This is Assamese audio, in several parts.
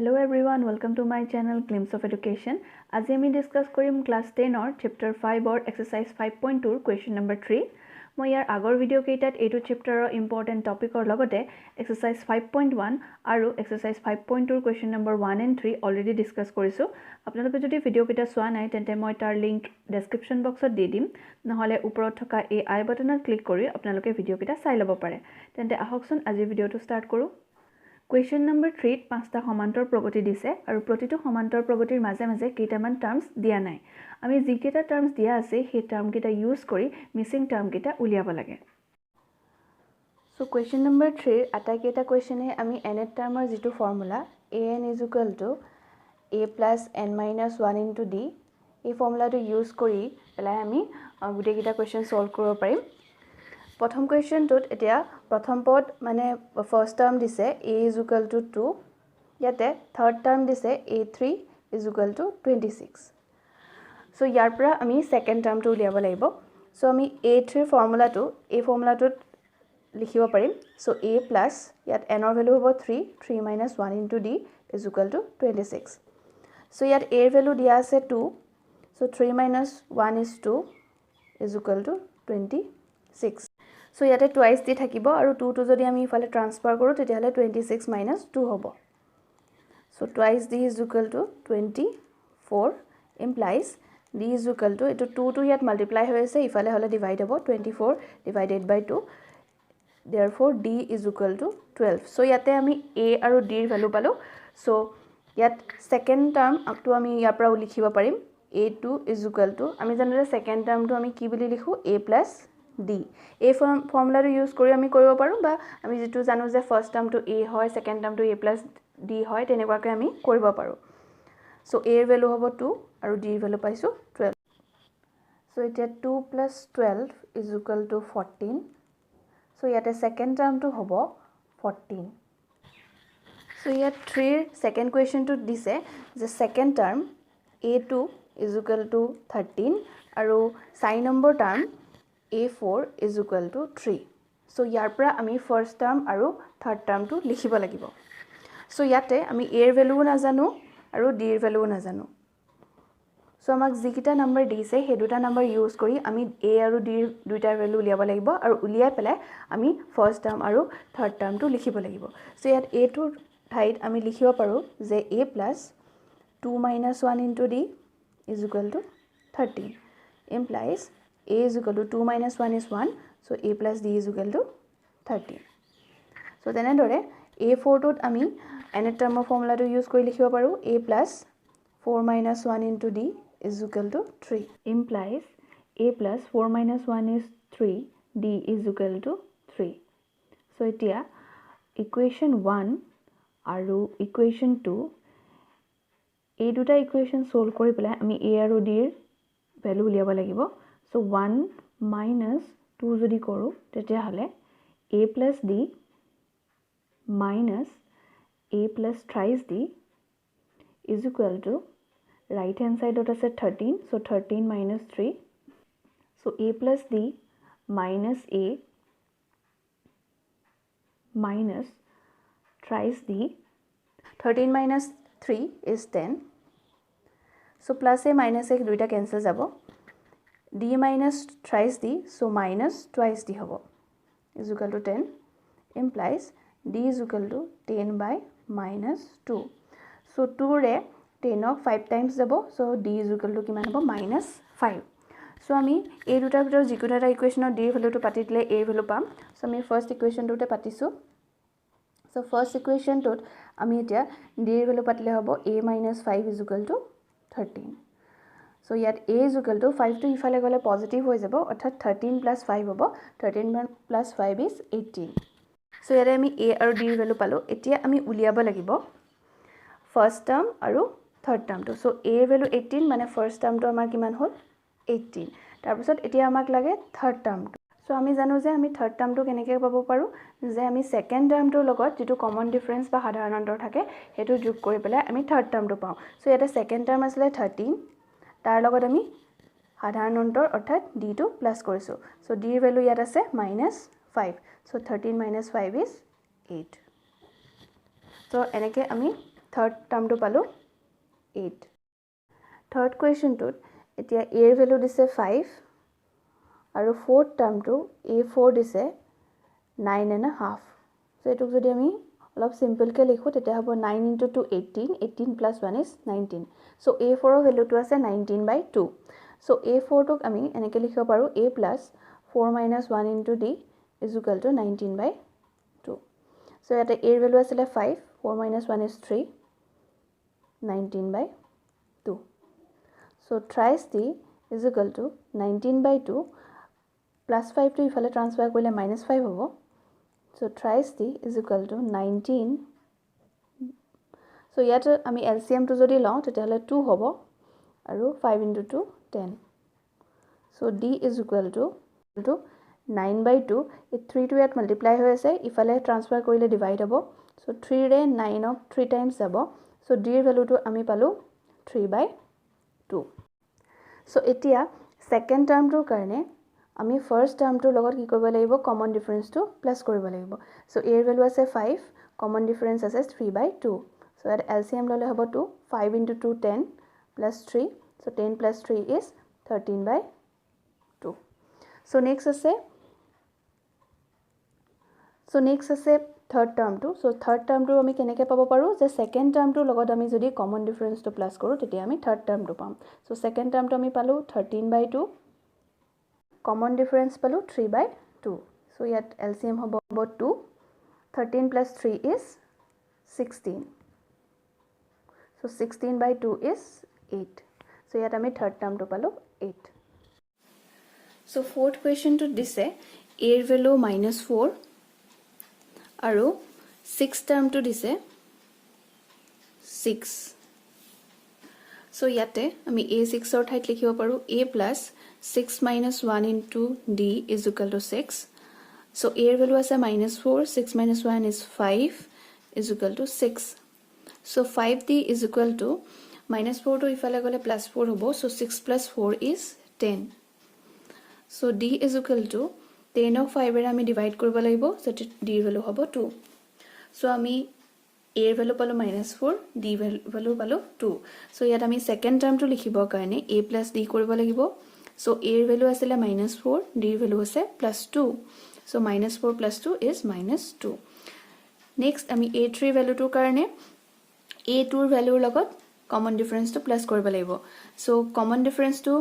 Hello everyone, welcome to my channel Glimpse of Education. আজি আমি ডিসকাস কৰিম ক্লাস 10 অৰ chapter 5 অৰ exercise 5.2 question number 3. মই ইয়াৰ আগৰ ভিডিও কেইটাত এইটো চেপ্টাৰৰ ইম্পৰ্টেন্ট টপিকৰ লগতে exercise 5.1 আৰু exercise 5.2 question number 1 and 3 already discuss কৰিছো. আপোনালোকে যদি ভিডিও কেইটা চোৱা নাই তেন্তে মই তাৰ লিংক ডেসক্ৰিপচন বক্সত দি দিম, নহলে ওপৰত থকা এই আই বাটনত ক্লিক কৰি আপোনালোকে ভিডিও কেইটা চাই ল'ব পাৰে. তেন্তে আহকচোন আজি ভিডিওটো ষ্টাৰ্ট কৰো. Question number 3 পাঁচটা সমান্তৰ প্ৰগতি দিছে আৰু প্ৰতিটো সমান্তৰ প্ৰগতিৰ মাজে মাজে কেইটামান টাৰ্মছ দিয়া নাই। আমি যিকেইটা টাৰ্মছ দিয়া আছে সেই টাৰ্ম কেইটা ইউজ কৰি মিসিং টাৰ্ম কেইটা উলিয়াব লাগে। সো question number 3 আটাইকেইটা কোৱেশ্চনে আমি nth টাৰ্মৰ যেটো formula an = a + n - 1 * d এই ফৰ্মুলাটো ইউজ কৰি পেলাই আমি গোটেইকেইটা কোৱেশ্চন সলভ কৰিব পাৰিম। প্ৰথম কোৱেশ্চনটোত এতিয়া প্ৰথম পদ মানে ফাৰ্স্ট টাৰ্ম দিছে a = 2, ইয়াতে থাৰ্ড টাৰ্ম দিছে a3 = 26। সো ইয়াৰ পৰা আমি সেকেন্ড টাৰ্মটো উলিয়াব লাগিব। সো আমি a3 ফৰ্মুলাটো এই ফৰ্মুলাটোত লিখিব পাৰিম। সো a প্লাস ইয়াত n ৰ ভ্যালু হ'ব 3 - 1 * d = 26। সো ইয়াত a ৰ ভ্যালু দিয়া আছে 2, সো 3 - 1 is 2 = 26। সো ইয়াতে টুৱাইস দি থাকিব আৰু 2 টো যদি আমি ইফালে ট্ৰান্সফাৰ কৰো তেতিয়াহলে 26 - 2 হ'ব। So twice d = 24 implies d = এটো 2 টো ইয়াত মাল্টিপ্লাই হৈ আছে, ইফালে হলে ডিভাইড হ'ব 24 / 2, therefore d = 12। সো ইয়াতে আমি a আৰু d ৰ ভ্যালু পালো। সো ইয়াত সেকেন্ড টাৰ্ম আপটো আমি ইয়াৰ পৰা লিখিব পাৰিম a2 = আমি জানো যে সেকেন্ড টাৰ্মটো আমি কি বুলি লিখো a + d। এই ফৰ্মুলাটো ইউজ কৰি আমি কৰিব পাৰো বা আমি যেটো জানো যে ফাৰ্স্ট টাৰ্মটো a হয়, সেকেন্ড টাৰ্মটো a + d হয়, তেনেকুৱাকৈ আমি কৰিব পাৰো। সো a ৰ ভ্যালু হ'ব 2 আৰু d ৰ ভ্যালু পাইছো 12। সো এতিয়া 2 + 12 = 14। সো ইয়াতে সেকেন্ড টাৰ্মটো হ'ব 14। সো ইয়াত 3 ৰ সেকেন্ড কোৱেশ্চনটো দিছে যে সেকেন্ড টাৰ্ম a2 = 13 আৰু 4 নম্বৰ টাৰ্ম a4 = 3। সো ইয়াৰ পৰা আমি ফাৰ্স্ট টাৰ্ম আৰু থাৰ্ড টাৰ্মটো লিখিব লাগিব। সো ইয়াতে আমি a ৰ ভ্যালুও নাজানো আৰু d ৰ ভ্যালুও নাজানো। সো আমাক যিকিটা নম্বৰ দিছে সেই দুটা নম্বৰ ইউজ কৰি আমি a আৰু d ৰ দুইটাৰ ভ্যালু উলিয়াব লাগিব আৰু উলিয়াই পেলাই আমি ফাৰ্স্ট টাৰ্ম আৰু থাৰ্ড টাৰ্মটো লিখিব লাগিব। সো ইয়াত a টোৰ ঠাইত আমি লিখিব পাৰো যে a + 2 - 1 * d = 13 implies a = 2 - 1 is 1, so a + d = 13। So তেনেদৰে a4 টোত আমি nth টাৰ্মৰ ফৰ্মুলাটো ইউজ কৰি লিখিব পাৰো a + 4 - 1 * d = 3 implies a + 4 - 1 is 3, d = 3। So এতিয়া ইকুৱেশন 1 আৰু ইকুৱেশন 2 এই দুটা ইকুৱেশন সলভ কৰি পেলাই আমি a আৰু d ৰ ভ্যালু উলিয়াব লাগিব। সো 1 - 2 যদি কৰো তেতিয়াহলে a + d - a + thrice d = right hand side আছে 13, so 13 - 3, so a + d - a - thrice d, 13 - 3 is 10, so plus a minus a দুইটা cancel যাব, d - thrice d, so minus twice d হ'ব = 10 implies d = 10 / -2। so 2 ৰে 10 ক 5 times যাব, so d = কিমান হ'ব -5। so আমি এই দুটাৰ ভিতৰত যিকোনো এটা ইকুৱেশনৰ d ৰ ভ্যালুটো পাতি দিলে a ৰ ভ্যালু পাম। so আমি ফাৰ্স্ট ইকুৱেশনটোতে পাতিছো। so ফাৰ্স্ট ইকুৱেশনটোত আমি এতিয়া d ৰ ভ্যালু পাতিলে হ'ব a - 5 = 13। so ইয়াত a = 5 টো ইফালে গলে পজিটিভ হৈ যাব, অৰ্থাৎ 13 + 5 হ'ব, 13 + 5 is 18। so ইয়াতে আমি a আৰু d ৰ ভ্যালু পালো। এতিয়া আমি উলিয়াব লাগিব ফাৰ্স্ট টাৰ্ম আৰু থাৰ্ড টাৰ্মটো। so a ৰ ভ্যালু 18 মানে ফাৰ্স্ট টাৰ্মটো আমাৰ কিমান হ'ল 18। তাৰ পিছত এতিয়া আমাক লাগে থাৰ্ড টাৰ্মটো। so আমি জানো যে আমি থাৰ্ড টাৰ্মটো কেনেকৈ পাব পাৰো যে আমি সেকেন্ড টাৰ্মটোৰ লগত যেটো কমন ডিফাৰেন্স বা সাধাৰণ অন্তৰ থাকে হেতু যোগ কৰি পেলাই আমি থাৰ্ড টাৰ্মটো পাও। so ইয়াতে সেকেন্ড টাৰ্ম আছিল 13, তাৰ লগত আমি সাধাৰণ অন্তৰ অৰ্থাৎ d টো প্লাস কৰিছো। so d ৰ ভ্যালু ইয়াত আছে -5, so 13 - 5 is 8। so এনেকৈ আমি থাৰ্ড টাৰ্মটো পালোঁ 8 থাৰ্ড কুৱেশ্যনটোত এতিয়া এৰ ভেলু দিছে 5 আৰু ফ'ৰ্থ টাৰ্মটো A4 দিছে 9.5 সো এটুক যদি আমি অলপ সিম্পলকৈ লিখোঁ তেতিয়া হ'ব 9 into 2 18 18 plus 1 is 19 so A4 ভেলুটো আছে 19/2 so A4 টোক আমি এনেকৈ লিখিব পাৰোঁ A plus 4 minus 1 into D is equal to 19/2 so ইয়াতে A ভেলু আছিলে 5 4 minus 1 is 3 19/2 so thrice D is equal to 19/2 plus 5 to ইফালে ট্ৰান্সফাৰ কৰিলে -5 হ'ব so thrice D is equal to 19 so ইয়াত আমি LCM টো যদি লওঁ তেতিয়াহ'লে 2 হ'ব আৰু 5 into 2 10 so D is equal to 9/2 এই 3 টো ইয়াত মাল্টিপ্লাই হৈ আছে ইফালে ট্ৰান্সফাৰ কৰিলে ডিভাইড হ'ব so 3 ৰে 9 ক 3 টাইমছ যাব so D ৰ ভ্যালুটো আমি পালো 3/2 so এতিয়া সেকেন্ড টাৰ্মটোৰ কাৰণে আমি ফাৰ্স্ট টাৰ্মটোৰ লগত কি কৰিব লাগিব কমন ডিফাৰেন্সটো প্লাস কৰিব লাগিব সো a ৰ ভ্যালু আছে 5 কমন ডিফাৰেন্স আছে 3/2 সো এট LCM ললে হ'ব 2 5 into 2 10 plus 3 so 10 plus 3 is 13/2 so next আছে third term to so third term to আমি কেনেকৈ পাব পাৰো যে second term to লগত আমি যদি common difference to plus কৰো তেতিয়া আমি third term to পাম so second term to আমি পালো 13/2 common difference পালো 3/2 so ইয়াত LCM হ'ব 2 13 plus 3 is 16 so 16/2 is 8 so ইয়াত আমি third term to পালো 8 so fourth question to দিছে a ৰ value -4 আৰু 6 টাৰ্ম টু দিছে 6 সো ইয়াতে আমি a6 ৰ ঠাইত লিখিব পাৰো a plus 6 minus 1 into d is equal to 6 so a ৰ ভ্যালু আছে -4 6 minus 1 is 5 is equal to 6 so 5d is equal to -4 to ইফালে গলে +4 হ'ব so 6 plus 4 is 10 so d is equal to 10 of 5 এৰ আমি ডিভাইড কৰিব লাগিব so d ৰ ভ্যালু হ'ব 2 so আমি a ৰ ভ্যালু পালো -4 d ভ্যালু পালো 2 so ইয়াত আমি সেকেন্ড টাৰ্মটো লিখিবৰ কাৰণে a plus d কৰিব লাগিব so a ৰ ভ্যালু আছিল -4 d ৰ ভ্যালু আছে +2 so -4 plus 2 is -2 next আমি a3 ভ্যালুটোৰ কাৰণে a2 ৰ ভ্যালুৰ লগত কমন ডিফাৰেন্সটো প্লাস কৰিব লাগিব so কমন ডিফাৰেন্সটো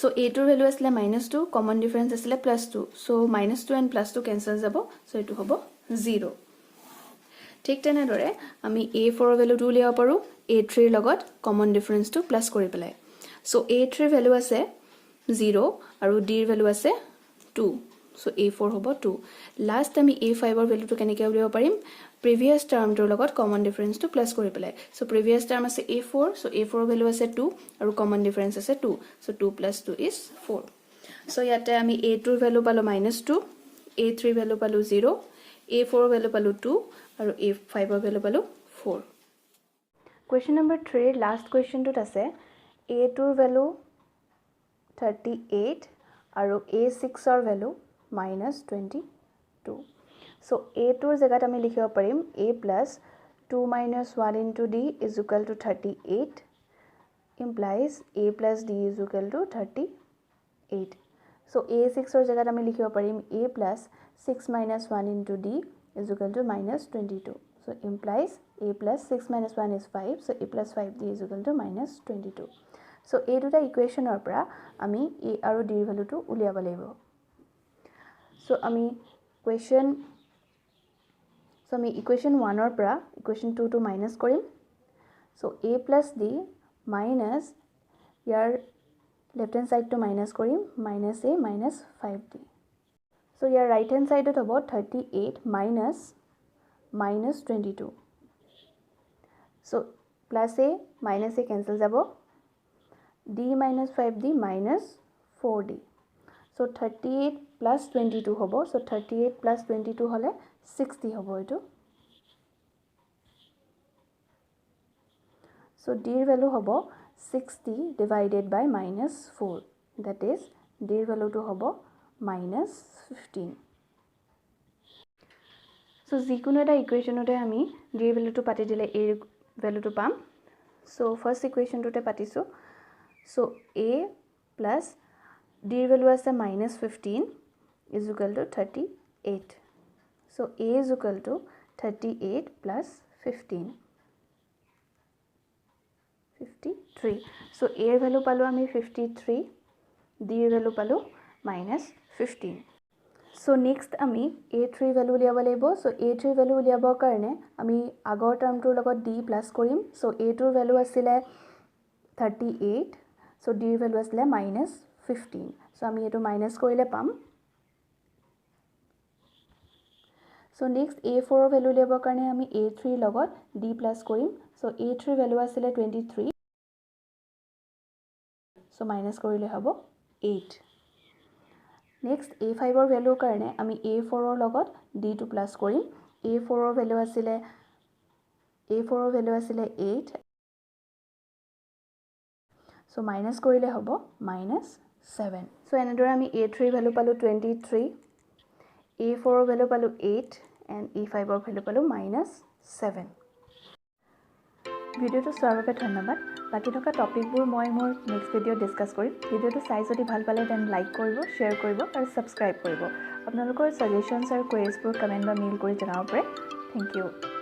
so a2 ৰ ভ্যালু আছিল -2 কমন ডিফাৰেন্স আছিল +2 so -2 and +2 কেনসেল যাব so এটো হ'ব 0 ঠিক তেনেদৰে আমি a4 ৰ ভ্যালুটো উলিয়াব পাৰো a3 ৰ লগত কমন ডিফাৰেন্সটো প্লাস কৰি পেলাই so a3 ৰ ভ্যালু আছে 0 আৰু d ৰ ভ্যালু আছে 2 so a4 হ'ব 2 লাষ্ট আমি a5 ৰ ভ্যালুটো কেনেকৈ উলিয়াব পাৰিম প্ৰিভিয়াস টাৰ্মটোৰ লগত কমন ডিফাৰেন্সটো প্লাস কৰি পেলাই so প্ৰিভিয়াস টাৰ্ম আছে a4 so a4 ৰ ভ্যালু আছে 2 আৰু কমন ডিফাৰেন্স আছে 2 so 2 plus 2 is 4 so ইয়াতে আমি a2 ৰ ভ্যালু পালো -2 a3 ৰ ভ্যালু পালো 0 a4 ৰ ভ্যালু পালো 2 আৰু a5 ৰ ভ্যালু পালো 4 question number 3 last question টোত আছে a2 ৰ ভ্যালু 38 আৰু a6 ৰ ভ্যালু -22 so a2 ৰ জায়গাত আমি লিখিব পাৰিম a plus 2 minus 1 into d is equal to 38 implies a plus d is equal to 38 so a6 ৰ জায়গাত আমি লিখিব পাৰিম a plus 6 minus 1 into d is equal to -22 so implies a plus 6 minus 1 is 5 so a plus 5d is equal to -22 so এই দুটা ইকুৱেশ্যনৰ পৰা আমি a আৰু d ৰ ভ্যালুটো উলিয়াব লাগিব so আমি ইকুৱেশ্যন 1 ৰ পৰা ইকুৱেশ্যন 2 টো মাইনাস কৰিম so a plus d minus ইয়াৰ লেফট হ্যান্ড সাইডটো মাইনাস কৰিম -a minus 5d so ইয়াৰ ৰাইট হ্যান্ড সাইডত হ'ব 38 minus -22 so plus a minus a cancel যাব d minus 5d minus 4d so 38 plus 22 হ'ব so 38 plus 22 হলে 60 হ'ব এটো so d ৰ ভ্যালু হ'ব 60 divided by -4 that is d ৰ ভ্যালুটো হ'ব -15 সো যিকোনো এটা ইকুৱেশ্যনতে আমি d ভ্যালুটো পাতি দিলে a ভ্যালুটো পাম সো ফাৰ্স্ট ইকুৱেশ্যনটোতে পাতিছো so a plus d value আছে -15 is equal to 38 so a is equal to 38 plus 15 53 so a এর ভ্যালু পালো আমি 53 d এর ভ্যালু পালো -15 so next আমি a3 ভ্যালু উলিয়াব লাগিব so a3 ভ্যালু উলিয়াবৰ কাৰণে আমি আগৰ টাৰ্মটোৰ লগত d প্লাস কৰিম so a2 ৰ ভ্যালু আছিল 38 so d এৰ ভ্যালু আছিল -15 so আমি এটো মাইনাস কৰিলে পাম so next a4 ৰ ভ্যালু উলিয়াবৰ কাৰণে আমি a3 ৰ লগত d প্লাস কৰিম so a3 ৰ ভ্যালু আছিল 23 so মাইনাস কৰিলে হ'ব 8 next a5 ৰ ভ্যালু কাৰণে আমি a4 ৰ লগত d2 প্লাস কৰিম a4 ৰ ভ্যালু আছিল 8 so মাইনাস কৰিলে হ'ব -7 so এনেদৰে আমি a3 ভ্যালু পালো 23 a4 ৰ ভ্যালু পালো 8 and a5 ৰ ভ্যালু পালো -7 ভিডিওটো চোৱাৰ বাবে ধন্যবাদ বাকি থকা টপিকবোৰ মই মোৰ নেক্সট ভিডিও ডিসকাস কৰিম ভিডিওটো চাই যদি ভাল পালে দেন লাইক কৰিব শেয়াৰ কৰিব আৰু সাবস্ক্ৰাইব কৰিব আপোনালোকৰ সাজেশনছ আৰু কোৱেৰিজবোৰ কমেন্ট বা মেইল কৰি জনাব পাৰে থ্যাংক ইউ